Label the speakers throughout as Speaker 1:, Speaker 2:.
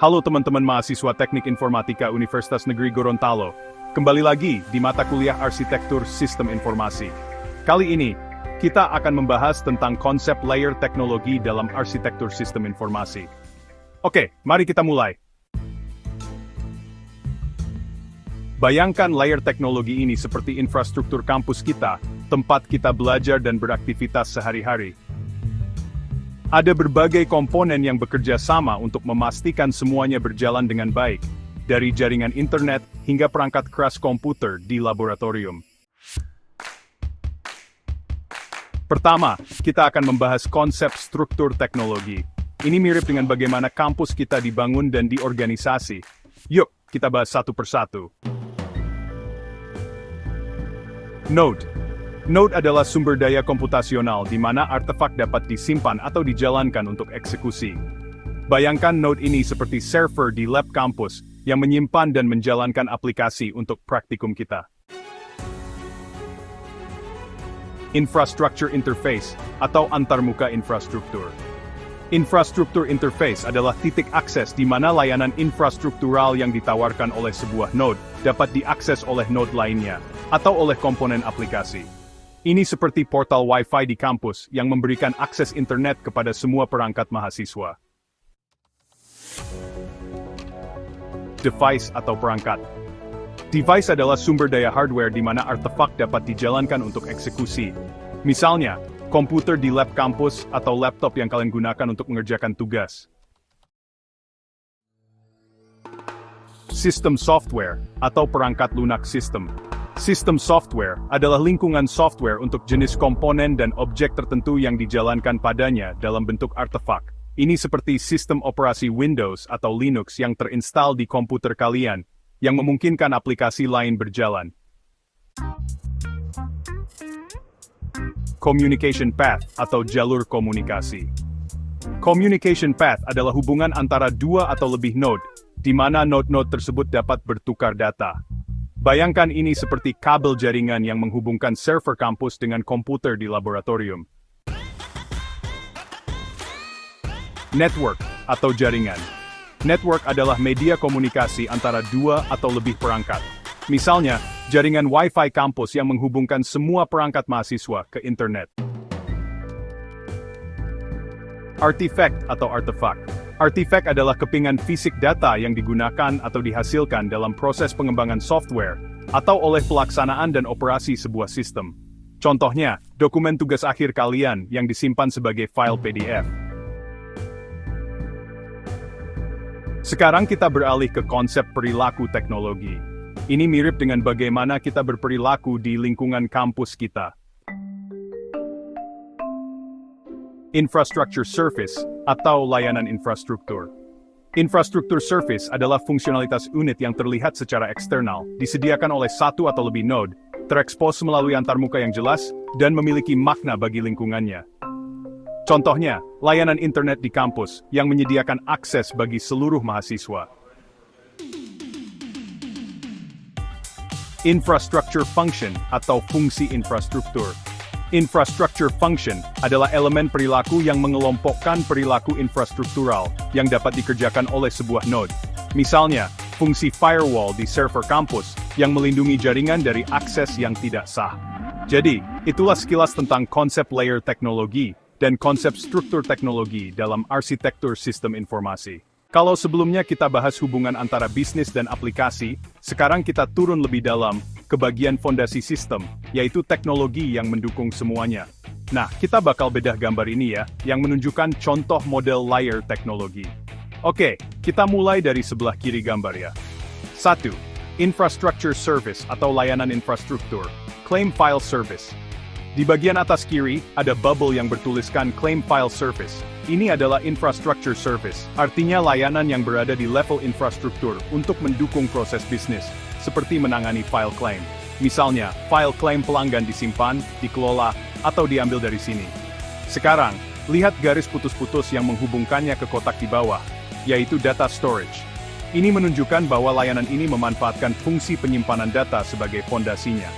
Speaker 1: Halo teman-teman mahasiswa Teknik Informatika Universitas Negeri Gorontalo. Kembali lagi di mata kuliah Arsitektur Sistem Informasi. Kali ini, kita akan membahas tentang konsep layer teknologi dalam arsitektur sistem informasi. Oke, mari kita mulai. Bayangkan layer teknologi ini seperti infrastruktur kampus kita, tempat kita belajar dan beraktivitas sehari-hari. Ada berbagai komponen yang bekerja sama untuk memastikan semuanya berjalan dengan baik, dari jaringan internet hingga perangkat keras komputer di laboratorium. Pertama, kita akan membahas konsep struktur teknologi. Ini mirip dengan bagaimana kampus kita dibangun dan diorganisasi. Yuk, kita bahas satu persatu. Node. Node adalah sumber daya komputasional di mana artefak dapat disimpan atau dijalankan untuk eksekusi. Bayangkan node ini seperti server di lab kampus yang menyimpan dan menjalankan aplikasi untuk praktikum kita. Infrastructure interface atau antarmuka infrastruktur. Infrastruktur interface adalah titik akses di mana layanan infrastruktural yang ditawarkan oleh sebuah node dapat diakses oleh node lainnya atau oleh komponen aplikasi. Ini seperti portal Wi-Fi di kampus yang memberikan akses internet kepada semua perangkat mahasiswa. Device atau perangkat. Device adalah sumber daya hardware di mana artefak dapat dijalankan untuk eksekusi. Misalnya, komputer di lab kampus atau laptop yang kalian gunakan untuk mengerjakan tugas. Sistem software atau perangkat lunak sistem. Sistem software adalah lingkungan software untuk jenis komponen dan objek tertentu yang dijalankan padanya dalam bentuk artefak. Ini seperti sistem operasi Windows atau Linux yang terinstal di komputer kalian, yang memungkinkan aplikasi lain berjalan. Communication path atau jalur komunikasi. Communication path adalah hubungan antara dua atau lebih node, di mana node-node tersebut dapat bertukar data. Bayangkan ini seperti kabel jaringan yang menghubungkan server kampus dengan komputer di laboratorium. Network atau jaringan. Network adalah media komunikasi antara dua atau lebih perangkat. Misalnya, jaringan Wi-Fi kampus yang menghubungkan semua perangkat mahasiswa ke internet. Artifact atau artefak. Artifact adalah kepingan fisik data yang digunakan atau dihasilkan dalam proses pengembangan software atau oleh pelaksanaan dan operasi sebuah sistem. Contohnya, dokumen tugas akhir kalian yang disimpan sebagai file PDF. Sekarang kita beralih ke konsep perilaku teknologi. Ini mirip dengan bagaimana kita berperilaku di lingkungan kampus kita. Infrastructure service atau layanan infrastruktur. Infrastruktur service adalah fungsionalitas unit yang terlihat secara eksternal, disediakan oleh satu atau lebih node, terekspos melalui antarmuka yang jelas, dan memiliki makna bagi lingkungannya. Contohnya, layanan internet di kampus yang menyediakan akses bagi seluruh mahasiswa. Infrastructure function atau fungsi infrastruktur. Infrastructure function adalah elemen perilaku yang mengelompokkan perilaku infrastruktural yang dapat dikerjakan oleh sebuah node. Misalnya, fungsi firewall di server kampus yang melindungi jaringan dari akses yang tidak sah. Jadi, itulah sekilas tentang konsep layer teknologi dan konsep struktur teknologi dalam arsitektur sistem informasi. Kalau sebelumnya kita bahas hubungan antara bisnis dan aplikasi, sekarang kita turun lebih dalam ke bagian fondasi sistem, yaitu teknologi yang mendukung semuanya. Nah, kita bakal bedah gambar ini ya, yang menunjukkan contoh model layer teknologi. Oke, kita mulai dari sebelah kiri gambar ya. 1. Infrastructure service atau layanan infrastruktur. Claim file service. Di bagian atas kiri, ada bubble yang bertuliskan Claim File Service. Ini adalah infrastructure service, artinya layanan yang berada di level infrastruktur untuk mendukung proses bisnis, seperti menangani file claim. Misalnya, file claim pelanggan disimpan, dikelola, atau diambil dari sini. Sekarang, lihat garis putus-putus yang menghubungkannya ke kotak di bawah, yaitu data storage. Ini menunjukkan bahwa layanan ini memanfaatkan fungsi penyimpanan data sebagai fondasinya.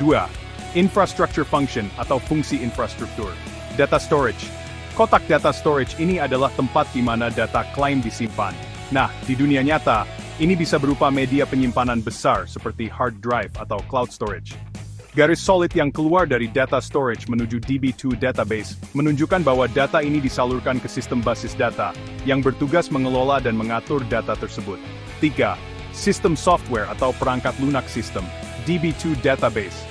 Speaker 1: 2. Infrastructure function atau fungsi infrastruktur. Data storage. Kotak data storage ini adalah tempat di mana data klaim disimpan. Nah, di dunia nyata, ini bisa berupa media penyimpanan besar seperti hard drive atau cloud storage. Garis solid yang keluar dari data storage menuju DB2 database menunjukkan bahwa data ini disalurkan ke sistem basis data yang bertugas mengelola dan mengatur data tersebut. 3. Sistem software atau perangkat lunak sistem, DB2 database.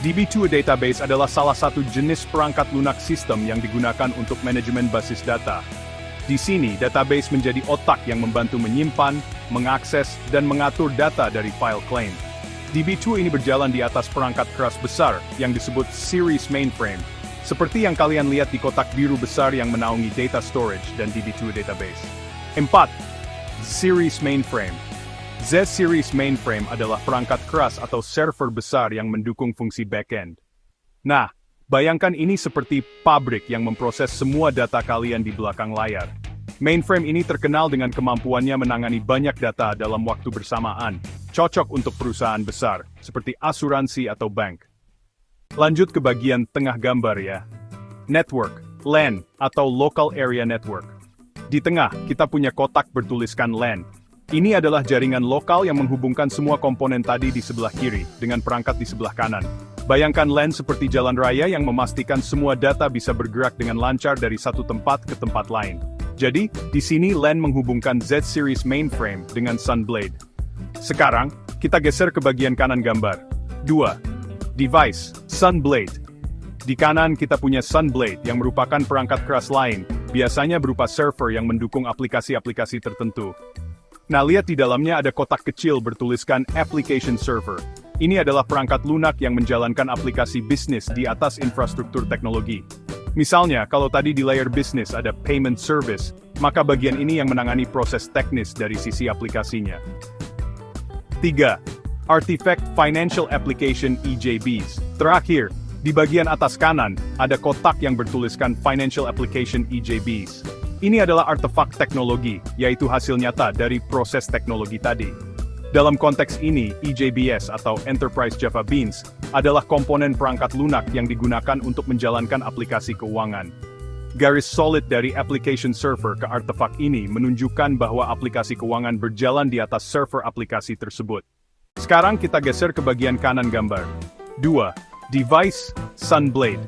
Speaker 1: DB2 database adalah salah satu jenis perangkat lunak sistem yang digunakan untuk manajemen basis data. Di sini, database menjadi otak yang membantu menyimpan, mengakses, dan mengatur data dari file claim. DB2 ini berjalan di atas perangkat keras besar yang disebut series mainframe, seperti yang kalian lihat di kotak biru besar yang menaungi data storage dan DB2 database. 4. Series mainframe. Z-series mainframe adalah perangkat keras atau server besar yang mendukung fungsi backend. Nah, bayangkan ini seperti pabrik yang memproses semua data kalian di belakang layar. Mainframe ini terkenal dengan kemampuannya menangani banyak data dalam waktu bersamaan, cocok untuk perusahaan besar, seperti asuransi atau bank. Lanjut ke bagian tengah gambar ya. Network, LAN, atau Local Area Network. Di tengah, kita punya kotak bertuliskan LAN. Ini adalah jaringan lokal yang menghubungkan semua komponen tadi di sebelah kiri, dengan perangkat di sebelah kanan. Bayangkan LAN seperti jalan raya yang memastikan semua data bisa bergerak dengan lancar dari satu tempat ke tempat lain. Jadi, di sini LAN menghubungkan Z-series mainframe dengan Sunblade. Sekarang, kita geser ke bagian kanan gambar. 2. Device, Sunblade. Di kanan kita punya Sunblade yang merupakan perangkat keras lain, biasanya berupa server yang mendukung aplikasi-aplikasi tertentu. Nah, lihat di dalamnya ada kotak kecil bertuliskan Application Server. Ini adalah perangkat lunak yang menjalankan aplikasi bisnis di atas infrastruktur teknologi. Misalnya, kalau tadi di layer bisnis ada Payment Service, maka bagian ini yang menangani proses teknis dari sisi aplikasinya. 3. Artifact Financial Application EJBs. Terakhir, di bagian atas kanan, ada kotak yang bertuliskan Financial Application EJBs. Ini adalah artefak teknologi, yaitu hasil nyata dari proses teknologi tadi. Dalam konteks ini, EJBs atau Enterprise Java Beans adalah komponen perangkat lunak yang digunakan untuk menjalankan aplikasi keuangan. Garis solid dari application server ke artefak ini menunjukkan bahwa aplikasi keuangan berjalan di atas server aplikasi tersebut. Sekarang kita geser ke bagian kanan gambar. 2. Device, Sunblade.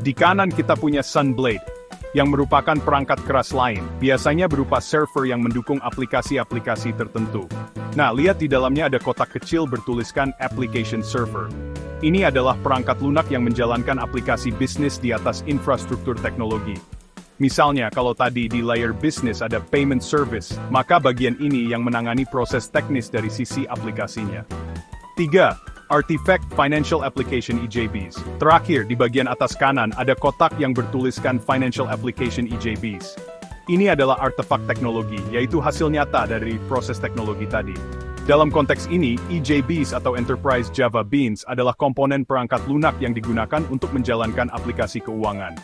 Speaker 1: Di kanan kita punya Sunblade, yang merupakan perangkat keras lain, biasanya berupa server yang mendukung aplikasi-aplikasi tertentu. Nah, lihat di dalamnya ada kotak kecil bertuliskan Application Server. Ini adalah perangkat lunak yang menjalankan aplikasi bisnis di atas infrastruktur teknologi. Misalnya, kalau tadi di layer bisnis ada Payment Service, maka bagian ini yang menangani proses teknis dari sisi aplikasinya. 3. Artifact Financial Application EJBs. Terakhir, di bagian atas kanan ada kotak yang bertuliskan Financial Application EJBs. Ini adalah artefak teknologi, yaitu hasil nyata dari proses teknologi tadi. Dalam konteks ini, EJBs atau Enterprise Java Beans adalah komponen perangkat lunak yang digunakan untuk menjalankan aplikasi keuangan.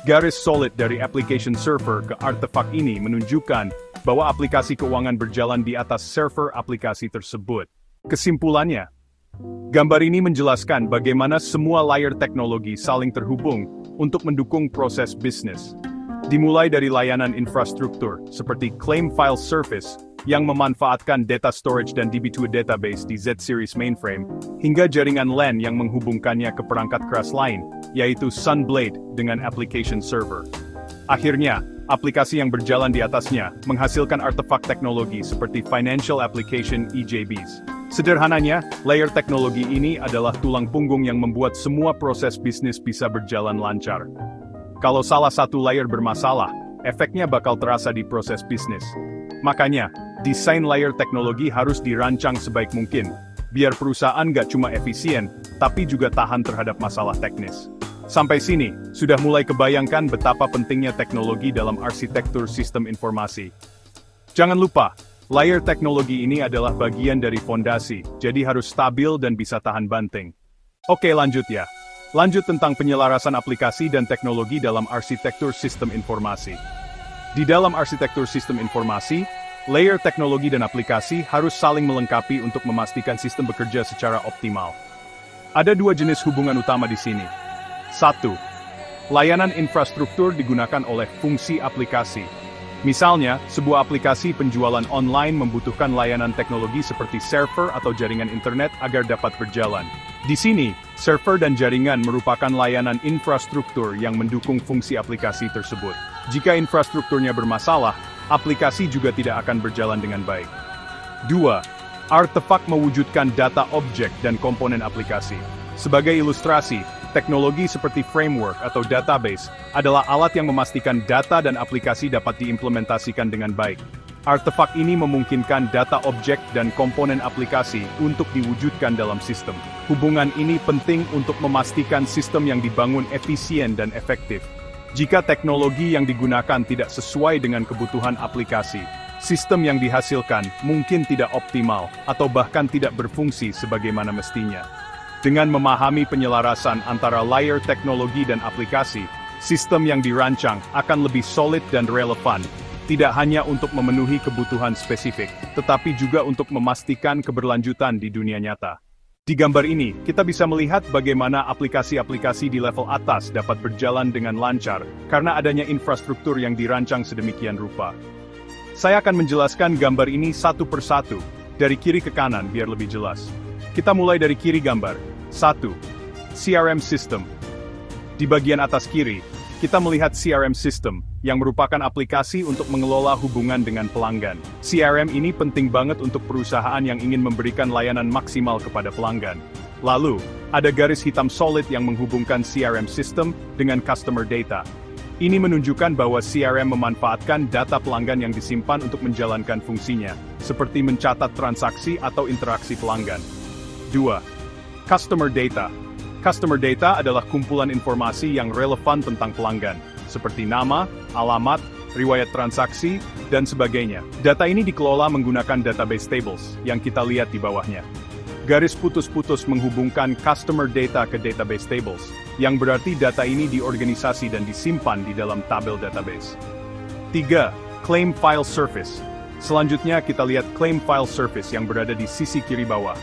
Speaker 1: Garis solid dari application server ke artefak ini menunjukkan bahwa aplikasi keuangan berjalan di atas server aplikasi tersebut. Kesimpulannya, gambar ini menjelaskan bagaimana semua layer teknologi saling terhubung untuk mendukung proses bisnis. Dimulai dari layanan infrastruktur, seperti Claim File Service, yang memanfaatkan data storage dan DB2 database di Z-series mainframe, hingga jaringan LAN yang menghubungkannya ke perangkat keras lain, yaitu Sunblade dengan application server. Akhirnya, aplikasi yang berjalan di atasnya menghasilkan artefak teknologi seperti Financial Application EJBs. Sederhananya, layer teknologi ini adalah tulang punggung yang membuat semua proses bisnis bisa berjalan lancar. Kalau salah satu layer bermasalah, efeknya bakal terasa di proses bisnis. Makanya, desain layer teknologi harus dirancang sebaik mungkin, biar perusahaan nggak cuma efisien, tapi juga tahan terhadap masalah teknis. Sampai sini, sudah mulai kebayangkan betapa pentingnya teknologi dalam arsitektur sistem informasi. Jangan lupa, layer teknologi ini adalah bagian dari fondasi, jadi harus stabil dan bisa tahan banting. Oke, lanjut ya. Lanjut tentang penyelarasan aplikasi dan teknologi dalam arsitektur sistem informasi. Di dalam arsitektur sistem informasi, layer teknologi dan aplikasi harus saling melengkapi untuk memastikan sistem bekerja secara optimal. Ada dua jenis hubungan utama di sini. 1. Layanan infrastruktur digunakan oleh fungsi aplikasi. Misalnya, sebuah aplikasi penjualan online membutuhkan layanan teknologi seperti server atau jaringan internet agar dapat berjalan. Di sini, server dan jaringan merupakan layanan infrastruktur yang mendukung fungsi aplikasi tersebut. Jika infrastrukturnya bermasalah, aplikasi juga tidak akan berjalan dengan baik. 2. Artefak mewujudkan data objek dan komponen aplikasi. Sebagai ilustrasi, teknologi seperti framework atau database adalah alat yang memastikan data dan aplikasi dapat diimplementasikan dengan baik. Artefak ini memungkinkan data objek dan komponen aplikasi untuk diwujudkan dalam sistem. Hubungan ini penting untuk memastikan sistem yang dibangun efisien dan efektif. Jika teknologi yang digunakan tidak sesuai dengan kebutuhan aplikasi, sistem yang dihasilkan mungkin tidak optimal atau bahkan tidak berfungsi sebagaimana mestinya. Dengan memahami penyelarasan antara layer teknologi dan aplikasi, sistem yang dirancang akan lebih solid dan relevan, tidak hanya untuk memenuhi kebutuhan spesifik, tetapi juga untuk memastikan keberlanjutan di dunia nyata. Di gambar ini, kita bisa melihat bagaimana aplikasi-aplikasi di level atas dapat berjalan dengan lancar karena adanya infrastruktur yang dirancang sedemikian rupa. Saya akan menjelaskan gambar ini satu persatu, dari kiri ke kanan biar lebih jelas. Kita mulai dari kiri gambar. 1. CRM System. Di bagian atas kiri, kita melihat CRM System, yang merupakan aplikasi untuk mengelola hubungan dengan pelanggan. CRM ini penting banget untuk perusahaan yang ingin memberikan layanan maksimal kepada pelanggan. Lalu, ada garis hitam solid yang menghubungkan CRM System dengan customer data. Ini menunjukkan bahwa CRM memanfaatkan data pelanggan yang disimpan untuk menjalankan fungsinya, seperti mencatat transaksi atau interaksi pelanggan. 2. Customer Data. Customer Data adalah kumpulan informasi yang relevan tentang pelanggan, seperti nama, alamat, riwayat transaksi, dan sebagainya. Data ini dikelola menggunakan database tables, yang kita lihat di bawahnya. Garis putus-putus menghubungkan customer data ke database tables, yang berarti data ini diorganisasi dan disimpan di dalam tabel database. 3. Claim File Service. Selanjutnya kita lihat Claim File Service yang berada di sisi kiri bawah.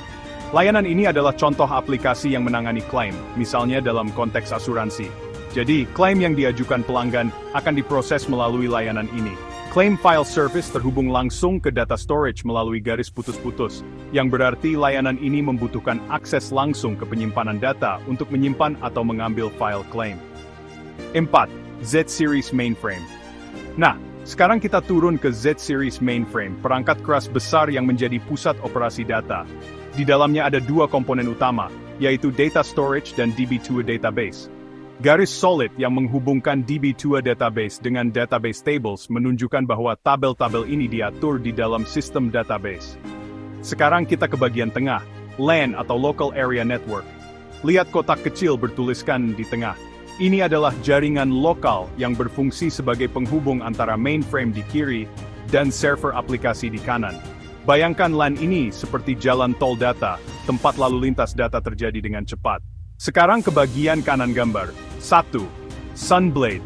Speaker 1: Layanan ini adalah contoh aplikasi yang menangani klaim, misalnya dalam konteks asuransi. Jadi, klaim yang diajukan pelanggan akan diproses melalui layanan ini. Claim File Service terhubung langsung ke data storage melalui garis putus-putus, yang berarti layanan ini membutuhkan akses langsung ke penyimpanan data untuk menyimpan atau mengambil file klaim. 4. Z-Series Mainframe. Nah, sekarang kita turun ke Z-Series Mainframe, perangkat keras besar yang menjadi pusat operasi data. Di dalamnya ada dua komponen utama, yaitu Data Storage dan DB2 Database. Garis solid yang menghubungkan DB2 Database dengan Database Tables menunjukkan bahwa tabel-tabel ini diatur di dalam sistem database. Sekarang kita ke bagian tengah, LAN atau Local Area Network. Lihat kotak kecil bertuliskan di tengah. Ini adalah jaringan lokal yang berfungsi sebagai penghubung antara mainframe di kiri dan server aplikasi di kanan. Bayangkan LAN ini seperti jalan tol data, tempat lalu lintas data terjadi dengan cepat. Sekarang ke bagian kanan gambar. 1. Sunblade.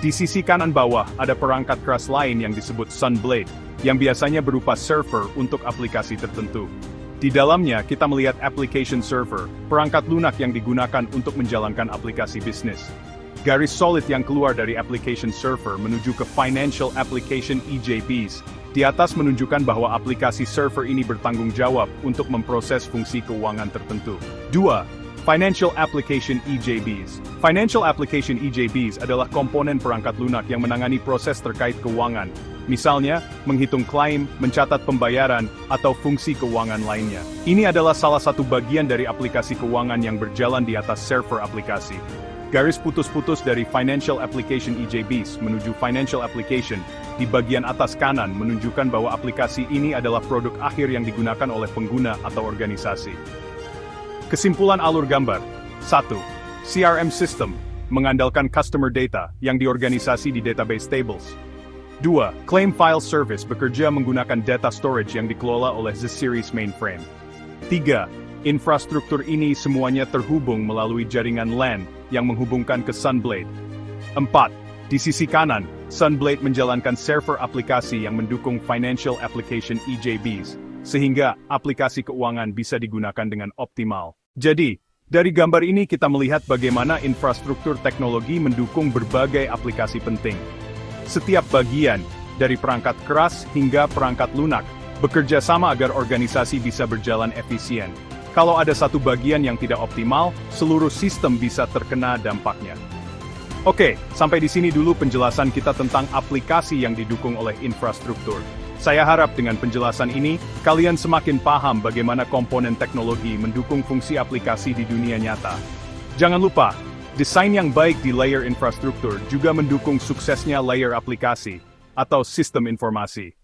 Speaker 1: Di sisi kanan bawah ada perangkat keras lain yang disebut Sunblade, yang biasanya berupa server untuk aplikasi tertentu. Di dalamnya kita melihat application server, perangkat lunak yang digunakan untuk menjalankan aplikasi bisnis. Garis solid yang keluar dari application server menuju ke Financial Application EJBs. Di atas menunjukkan bahwa aplikasi server ini bertanggung jawab untuk memproses fungsi keuangan tertentu. 2. Financial Application EJBs. Financial Application EJBs adalah komponen perangkat lunak yang menangani proses terkait keuangan, misalnya menghitung klaim, mencatat pembayaran, atau fungsi keuangan lainnya. Ini adalah salah satu bagian dari aplikasi keuangan yang berjalan di atas server aplikasi. Garis putus-putus dari Financial Application EJBs menuju Financial Application di bagian atas kanan menunjukkan bahwa aplikasi ini adalah produk akhir yang digunakan oleh pengguna atau organisasi. Kesimpulan alur gambar. 1. CRM System mengandalkan customer data yang diorganisasi di database tables. 2. Claim File Service bekerja menggunakan data storage yang dikelola oleh Z-Series Mainframe. 3. Infrastruktur ini semuanya terhubung melalui jaringan LAN yang menghubungkan ke Sunblade. 4. Di sisi kanan, Sunblade menjalankan server aplikasi yang mendukung Financial Application EJBs, sehingga aplikasi keuangan bisa digunakan dengan optimal. Jadi, dari gambar ini kita melihat bagaimana infrastruktur teknologi mendukung berbagai aplikasi penting. Setiap bagian, dari perangkat keras hingga perangkat lunak, bekerja sama agar organisasi bisa berjalan efisien. Kalau ada satu bagian yang tidak optimal, seluruh sistem bisa terkena dampaknya. Oke, sampai di sini dulu penjelasan kita tentang aplikasi yang didukung oleh infrastruktur. Saya harap dengan penjelasan ini, kalian semakin paham bagaimana komponen teknologi mendukung fungsi aplikasi di dunia nyata. Jangan lupa, desain yang baik di layer infrastruktur juga mendukung suksesnya layer aplikasi atau sistem informasi.